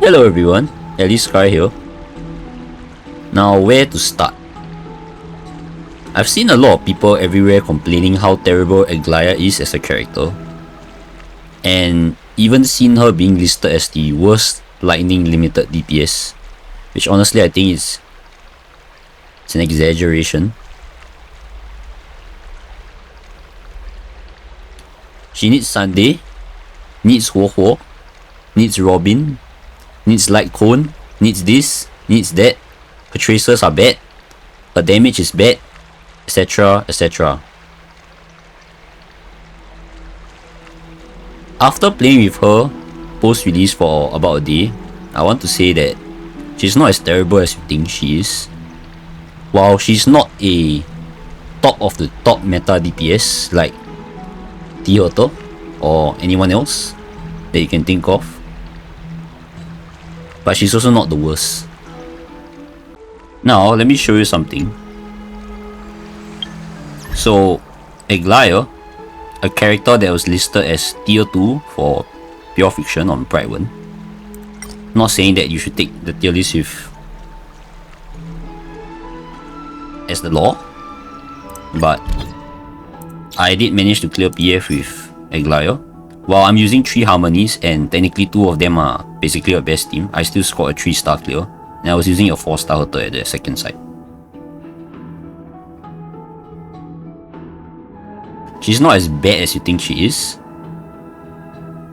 Hello everyone, at least Char here. Now where to start? I've seen a lot of people everywhere complaining how terrible Aglaea is as a character, and even seen her being listed as the worst lightning limited DPS, which honestly I think it's an exaggeration. She needs Sunday, needs Huo, needs Robin, needs Light Cone, needs this, needs that. Her tracers are bad, her damage is bad, etc, etc. After playing with her post-release for about a day, I want to say that she's not as terrible as you think she is. While she's not a top of the top meta DPS like T-Hurtle or anyone else that you can think of, but she's also not the worst. Now let me show you something. So Aglaea, a character that was listed as tier 2 for pure fiction on Pride 1. Not saying that you should take the tier list with as the law, but I did manage to clear PF with Aglaea. While I'm using 3 harmonies and technically 2 of them are basically a best team, I still scored a 3-star clear, and I was using a 4-star Hurtle at the second side. She's not as bad as you think she is.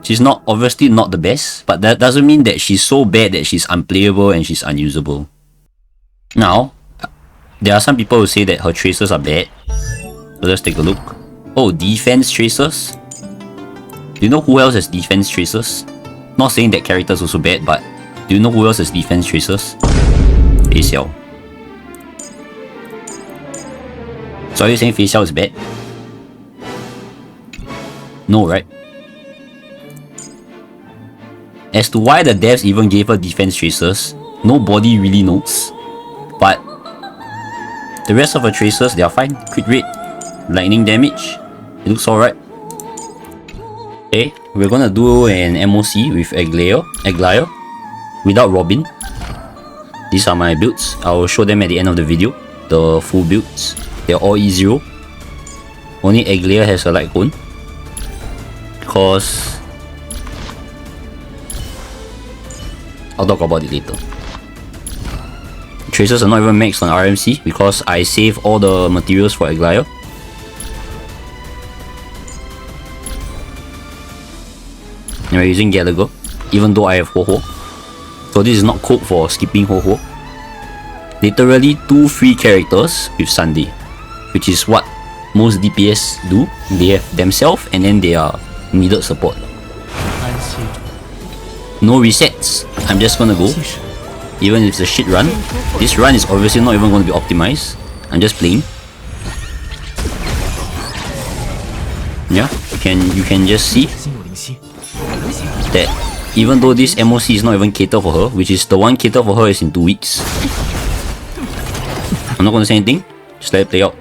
She's not obviously not the best, but that doesn't mean that she's so bad that she's unplayable and she's unusable. Now, there are some people who say that her tracers are bad. So let's take a look. Oh, defense tracers? Do you know who else has defense tracers? Not saying that character is also bad, but do you know who else has defense tracers? Fei Xiao. So are you saying Fei Xiao is bad? No, right? As to why the devs even gave her defense tracers, nobody really knows. But the rest of her tracers, they are fine. Crit rate, lightning damage, it looks alright. Okay, we're gonna do an MOC with Aglaea without Robin. These are my builds. I will show them at the end of the video. The full builds. They're all E0. Only Aglaea has a light cone, because I'll talk about it later. Tracers are not even maxed on RMC because I save all the materials for Aglaea. And we're using Gallagher, even though I have Ho-Ho. So this is not code for skipping Ho-Ho. Literally 2 free characters with Sunday, which is what most DPS do. They have themselves and then they are needed support. No resets. I'm just gonna go. Even if it's a shit run. This run is obviously not even going to be optimized. I'm just playing. Yeah, you can just see that even though this MOC is not even catered for her, which is the one catered for her is in 2 weeks. I'm not gonna say anything, just let it play out.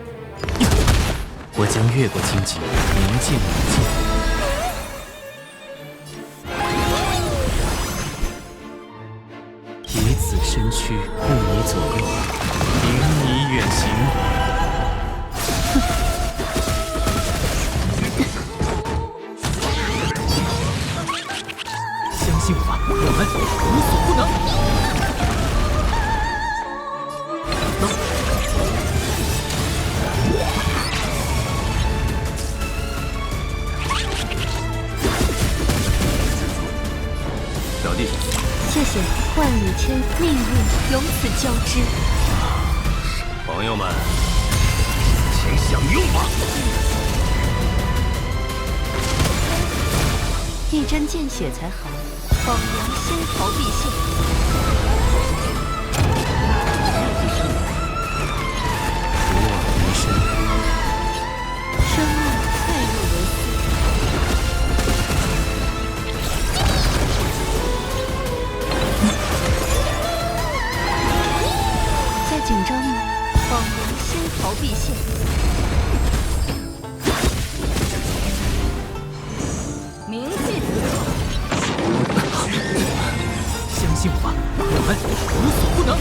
们无所不能。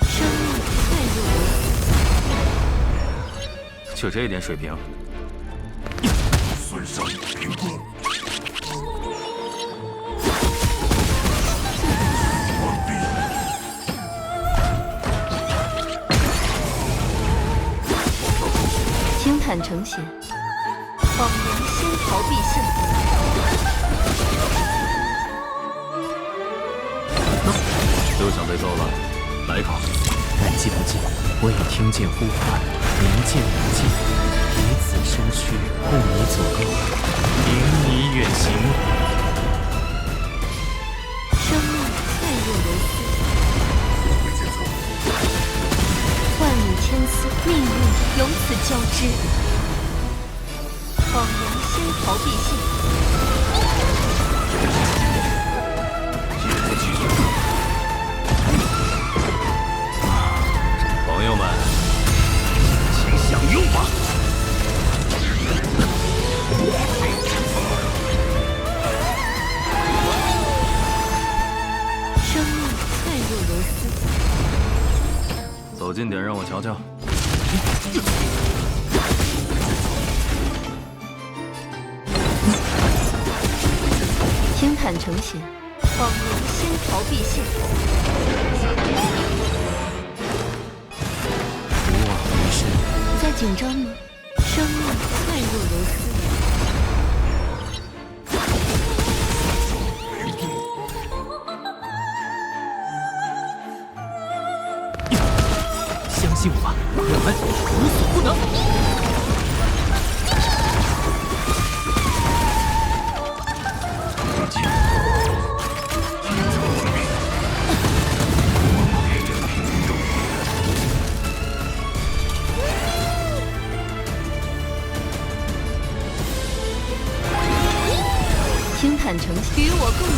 生命太弱了。就这点水平，损伤评估。完毕。轻坦诚显，谎言先逃避现。又想被揍了，来一口。感激不尽，未听见呼唤，明见不尽，以此身躯护你左右，迎你远行。生命脆弱如丝，万里千丝，命运由此交织。谎言先逃避现。朋友们，请享用吧。生命脆弱如丝，走近点，让我瞧瞧。轻坦诚显，谎言先逃避现。不忘余生，在紧张吗？生命脆弱如丝。相信我吧，我们无所不能。轻坦诚显，与我共舞。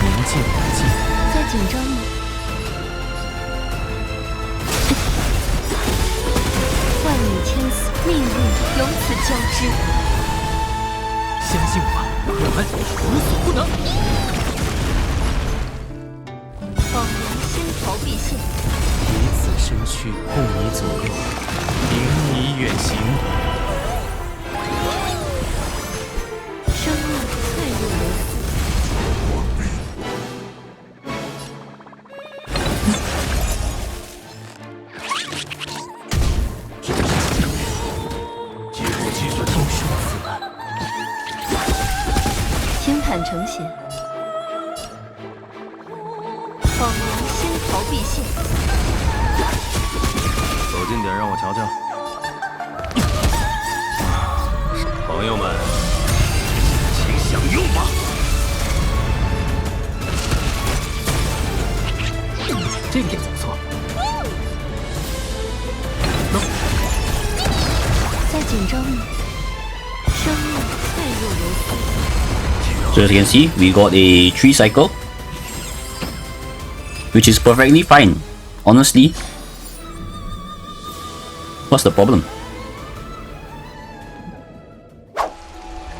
明见不尽，在紧张吗？万里千丝，命运由此交织。相信我吧，我们无所不能。谎言先逃避现。以此身躯护你左右，迎你远行。生命脆弱如丝，结果计算听说此案，轻坦诚显，谎言先逃避现。走近点，让我瞧瞧。朋友们，请享用吧。这个点怎么错？在紧张吗？生命脆弱如丝。 So as you can see, we got a 3 cycle, which is perfectly fine. Honestly, what's the problem?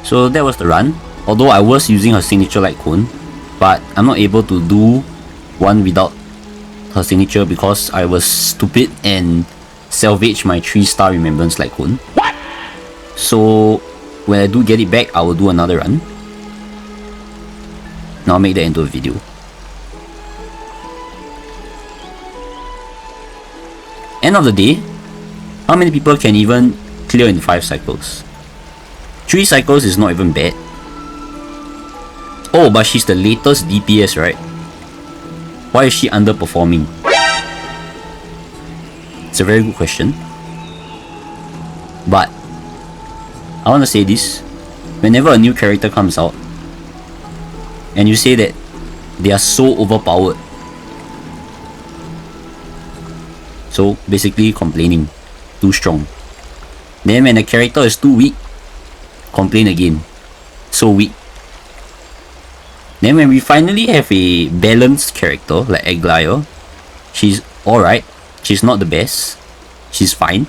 So that was the run. Although I was using her signature light cone, but I'm not able to do one without her signature because I was stupid and salvaged my 3-star remembrance light cone. What? So when I do get it back, I will do another run. Now I'll make that into a video. End of the day, how many people can even clear in 5 cycles? 3 cycles is not even bad. Oh, but she's the latest DPS, right? Why is she underperforming? It's a very good question. But I want to say this. Whenever a new character comes out and you say that they are so overpowered, so basically complaining, too strong, Then when the character is too weak, complain again. So weak. Then when we finally have a balanced character like Aglaea, she's alright, she's not the best, she's fine,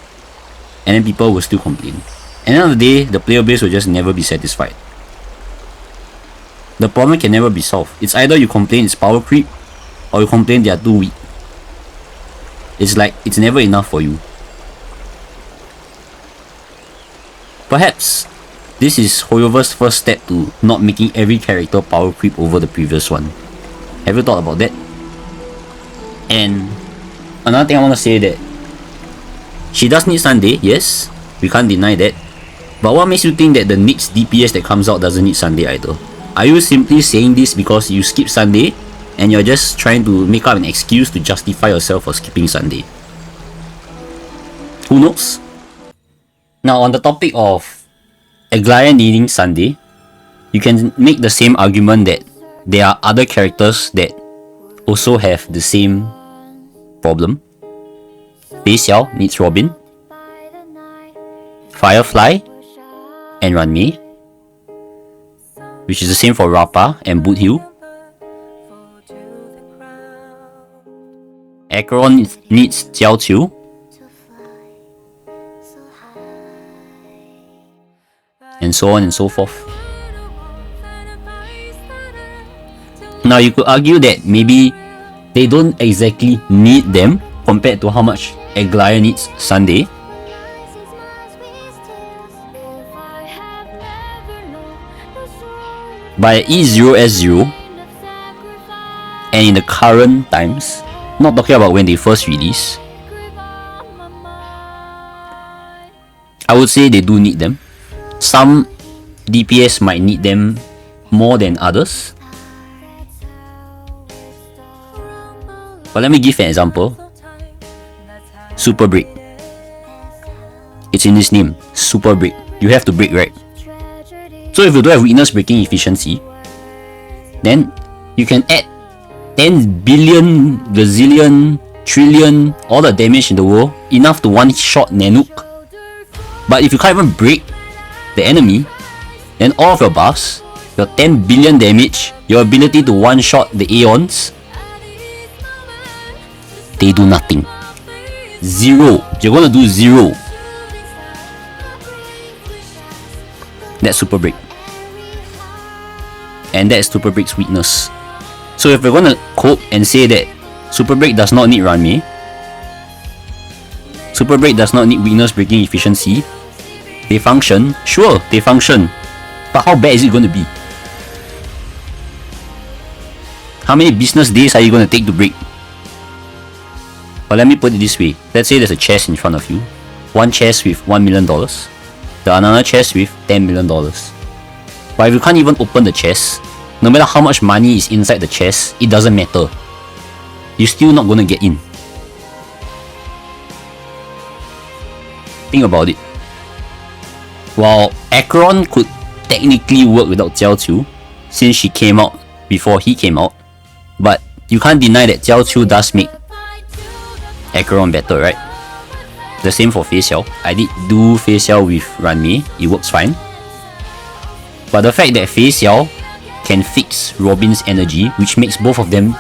and then people will still complain. At the end of the day, the player base will just never be satisfied. The problem can never be solved. It's either you complain it's power creep, or you complain they are too weak. It's like, it's never enough for you. Perhaps this is Hoyover's first step to not making every character power creep over the previous one. Have you thought about that? And another thing I want to say that she does need Sunday, yes, we can't deny that. But what makes you think that the next DPS that comes out doesn't need Sunday either? Are you simply saying this because you skip Sunday and you're just trying to make up an excuse to justify yourself for skipping Sunday? Who knows? Now on the topic of Aglaea needing Sunday, you can make the same argument that there are other characters that also have the same problem. Fei Xiao needs Robin, Firefly, and Ranmei, which is the same for Rappa and Boothill. Acheron needs Jiaoqiu, and so on and so forth. Now you could argue that maybe they don't exactly need them compared to how much Aglaea needs Sunday. But at E0S0 and in the current times, not talking about when they first release, I would say they do need them. Some DPS might need them more than others. But let me give an example. Super Break. It's in this name, Super Break. You have to break, right? So if you don't have weakness breaking efficiency, then you can add 10 billion, gazillion, trillion, all the damage in the world, enough to one-shot Nanook. But if you can't even break the enemy, then all of your buffs, your 10 billion damage, your ability to one-shot the Aeons, they do nothing. Zero. You're gonna do zero. That's Super Break. And that's Super Break's weakness. So if we're gonna cope and say that Super Break does not need Ranmei, Super Break does not need weakness breaking efficiency, they function, sure, they function. But how bad is it gonna be? How many business days are you gonna take to break? But let me put it this way. Let's say there's a chest in front of you. One chest with $1 million. The another chest with $10 million. But if you can't even open the chest, no matter how much money is inside the chest, it doesn't matter. You're still not gonna get in. Think about it. While Acheron could technically work without Jiaoqiu, since she came out before he came out, but you can't deny that Jiaoqiu does make Acheron better, right? The same for Fei Xiao. I did do Fei Xiao with Ranmei, it works fine. But the fact that Fei Xiao can fix Robin's energy, which makes both of them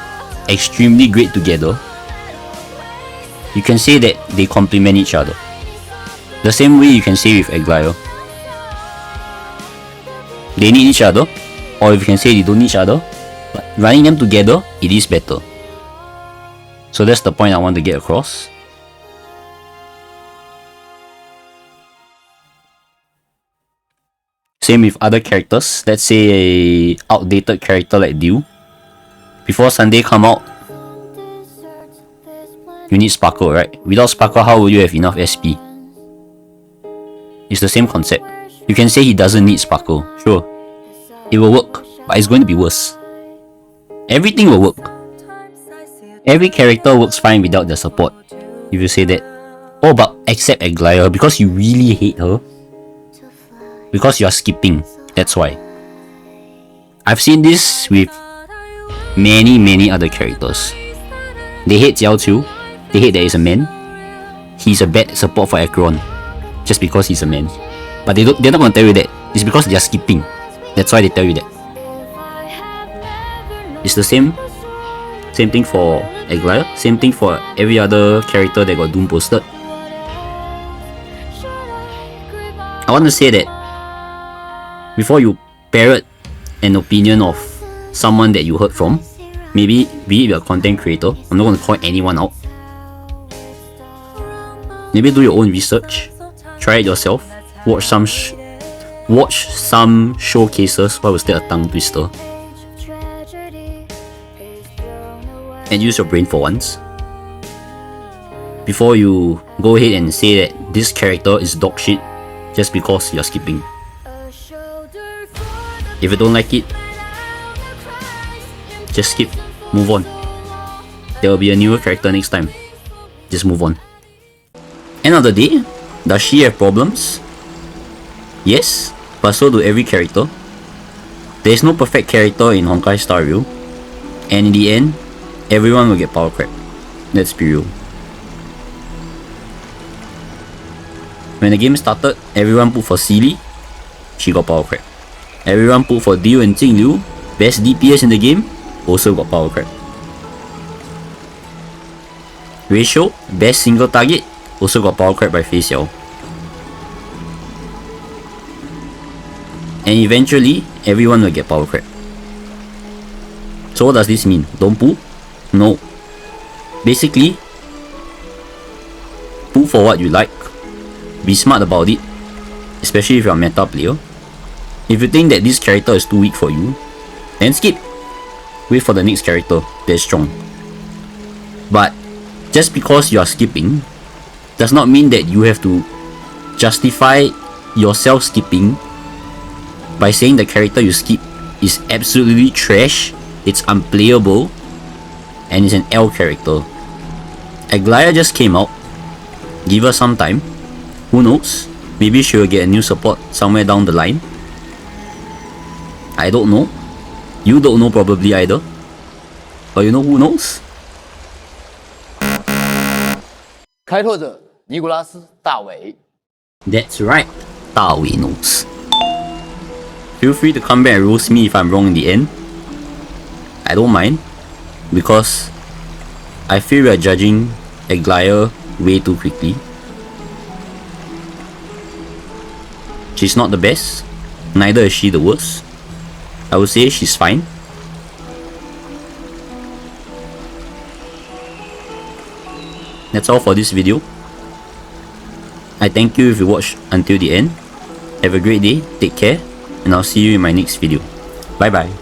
extremely great together, you can say that they complement each other. The same way you can say with Aglaea. They need each other, or if you can say they don't need each other, but running them together, it is better. So that's the point I want to get across. Same with other characters. Let's say a outdated character like Dew. Before Sunday come out, you need Sparkle, right? Without Sparkle, how will you have enough SP? It's the same concept. You can say he doesn't need Sparkle. Sure, it will work, but it's going to be worse. Everything will work. Every character works fine without their support. If you say that. Oh, but except Aglaea, because you really hate her. Because you are skipping. That's why. I've seen this with many other characters. They hate Jiaoqiu. They hate that he's a man. He's a bad support for Acheron. just because he's a man. But they're not gonna tell you that. It's because they're skipping. That's why they tell you that. It's the same thing for Aglaea, same thing for every other character that got doomposted. I want to say that before you parrot an opinion of someone that you heard from, maybe be it a content creator, I'm not going to call anyone out. Maybe do your own research, try it yourself, watch some showcases. Why was that a tongue twister? And use your brain for once. Before you go ahead and say that this character is dog shit just because you're skipping. If you don't like it, just skip, move on. There will be a newer character next time. Just move on. End of the day, does she have problems? Yes, but so do every character. There is no perfect character in honkaistarrail, and in the end, everyone will get power crap. Let's be real. When the game started, everyone put for Sealy, she got power crap. Everyone put for Dio and Jingliu, best DPS in the game, also got power crap. Ratio, best single target, also got power crap by Fei Xiao. And eventually, everyone will get power crap. So what does this mean? Don't poo? No. Basically, poo for what you like. Be smart about it, especially if you're a meta player. If you think that this character is too weak for you, then skip. Wait for the next character that's strong. But just because you are skipping does not mean that you have to justify yourself skipping by saying the character you skip is absolutely trash, it's unplayable, and is an L character. Aglaea just came out. Give her some time. Who knows? Maybe she will get a new support somewhere down the line. I don't know. You don't know probably either. But you know who knows? 开拓者尼古拉斯·大卫。 That's right. 大卫 knows. Feel free to come back and roast me if I'm wrong in the end. I don't mind. Because I feel we are judging Aglaea way too quickly. She's not the best, neither is she the worst. I would say she's fine. That's all for this video. I thank you if you watched until the end. Have a great day, take care, and I'll see you in my next video. Bye bye.